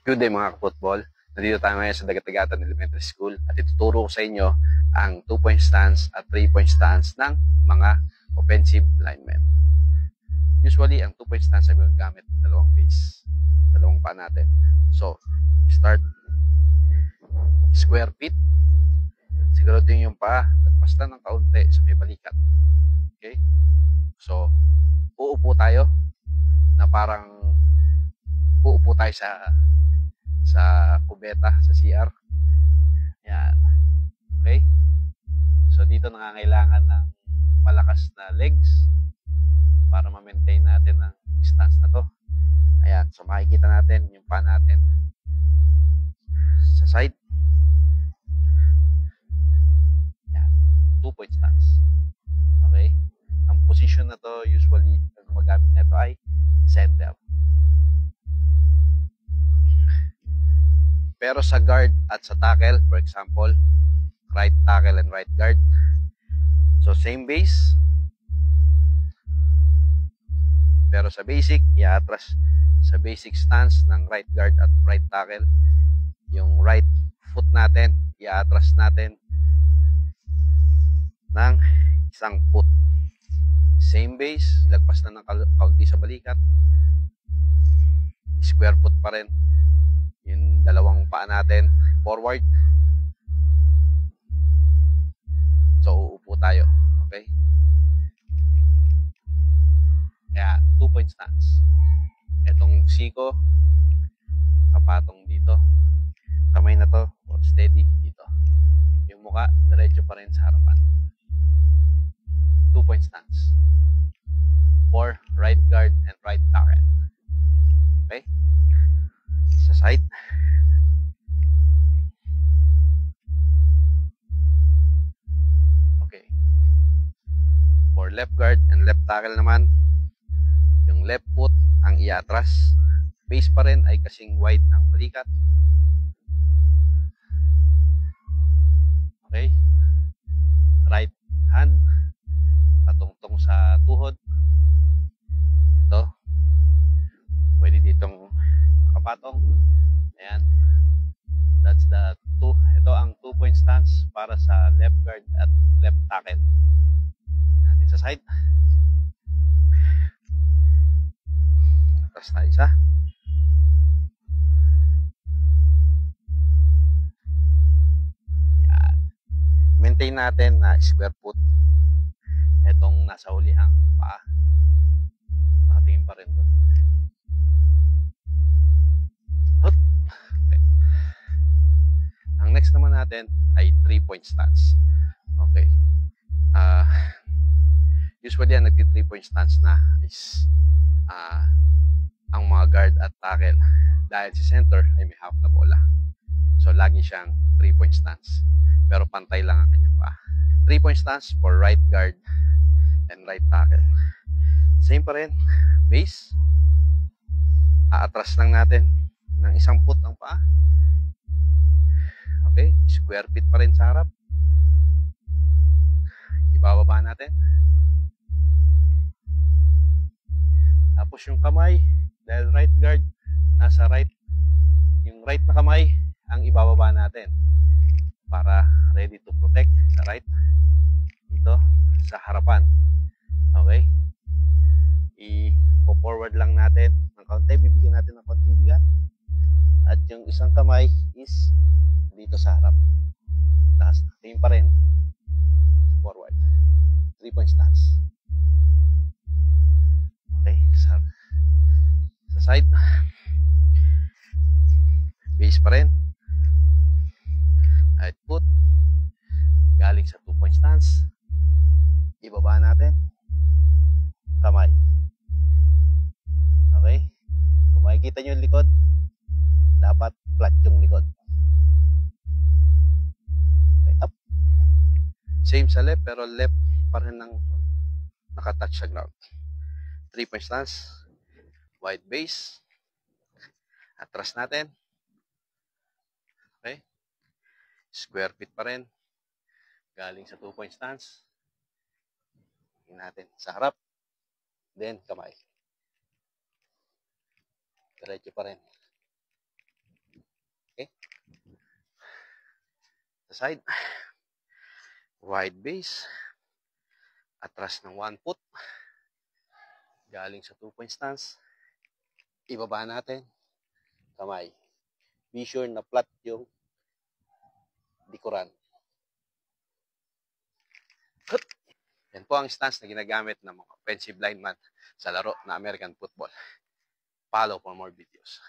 Good day mga football. Nandito tayo ngayon sa Dagat-Dagatan Elementary School at ituturo ko sa inyo ang 2-point stance at 3-point stance ng mga offensive linemen. Usually, ang 2-point stance ay ginagamit ng dalawang base. Dalawang paa natin. So, start square feet. Siguro din yung paa at pasta ng kaunti sa may balikat. Okay? So, uupo tayo na parang uupo tayo sa kubeta, sa CR. Yan. Okay? So, dito nangangailangan ng malakas na legs para ma-maintain natin ang stance na to. Ayan. So, makikita natin yung paa natin sa side. Yan. 2-point stance. Okay? Ang position na to, usually, ang gumagamit nito ay center. Pero sa guard at sa tackle, for example, right tackle and right guard, so same base, pero sa basic, i-atras sa basic stance ng right guard at right tackle, yung right foot natin, i-atras natin ng isang foot. Same base, lagpas na ng kaunti sa balikat, square foot pa rin. Yung dalawang paa natin forward. So, uupo tayo. Okay? Kaya, 2-point stance. Etong siko, kapatong dito. Kamay na to, steady dito. Yung mukha, diretso pa rin sa harapan. 2-point stance. For right guard and right tackle. Okay? Sa side. Okay. For left guard and left tackle naman, yung left foot ang iatras. Base pa rin ay kasing wide ng balikat. Okay. Right hand nakatungtong sa tuhod. Ito. Pwede ditong nakapatong. Ayan. That's the two. Ito ang 2-point stance para sa left guard at left tackle. Natin sa side. Tapos tayo isa. Ayan. Maintain natin na square foot. Itong nasa hulihang paa. Nakatingin pa rin doon. Okay. Ang next naman natin ay 3-point stance. Okay. Usually, ang nagti-3-point stance na is ang mga guard at tackle. Dahil si center ay may half na bola. So, lagi siyang 3-point stance. Pero pantay lang ang kanyang paa. 3-point stance for right guard and right tackle. Same pa rin. Base. Aatras lang natin ng isang foot ang paa. Okay. Square feet pa rin sa harap. Ibababa natin. Tapos yung kamay, dahil right guard, nasa right, yung right na kamay, ang ibababa natin para ready to protect sa right, dito, sa harapan. Okay? I-forward lang natin ng kaunti, bibigyan natin ng konting bigat. At yung isang kamay is dito sa harap. Tapos, tingin pa rin sa forward. 3-point stance. Okay, sa side. Base pa rin. Right foot. Galing sa 2-point stance. Ibaba natin. Kamay. Okay. Kung makikita nyo yung likod, dapat flat yung likod. Okay, up. Same sa left, pero left pa rin ng nakatouch sa ground. 3-point stance, wide base, atras natin, okay, square feet pa rin, galing sa 2-point stance, tingnan natin sa harap, then kamay, diretso pa rin, Sa side. Wide base. Atras ng 1 foot. Galing sa 2-point stance. Ibaba natin. Kamay. Be sure na flat yung likuran. Yan po ang stance na ginagamit ng mga offensive lineman sa laro na American football. Follow for more videos.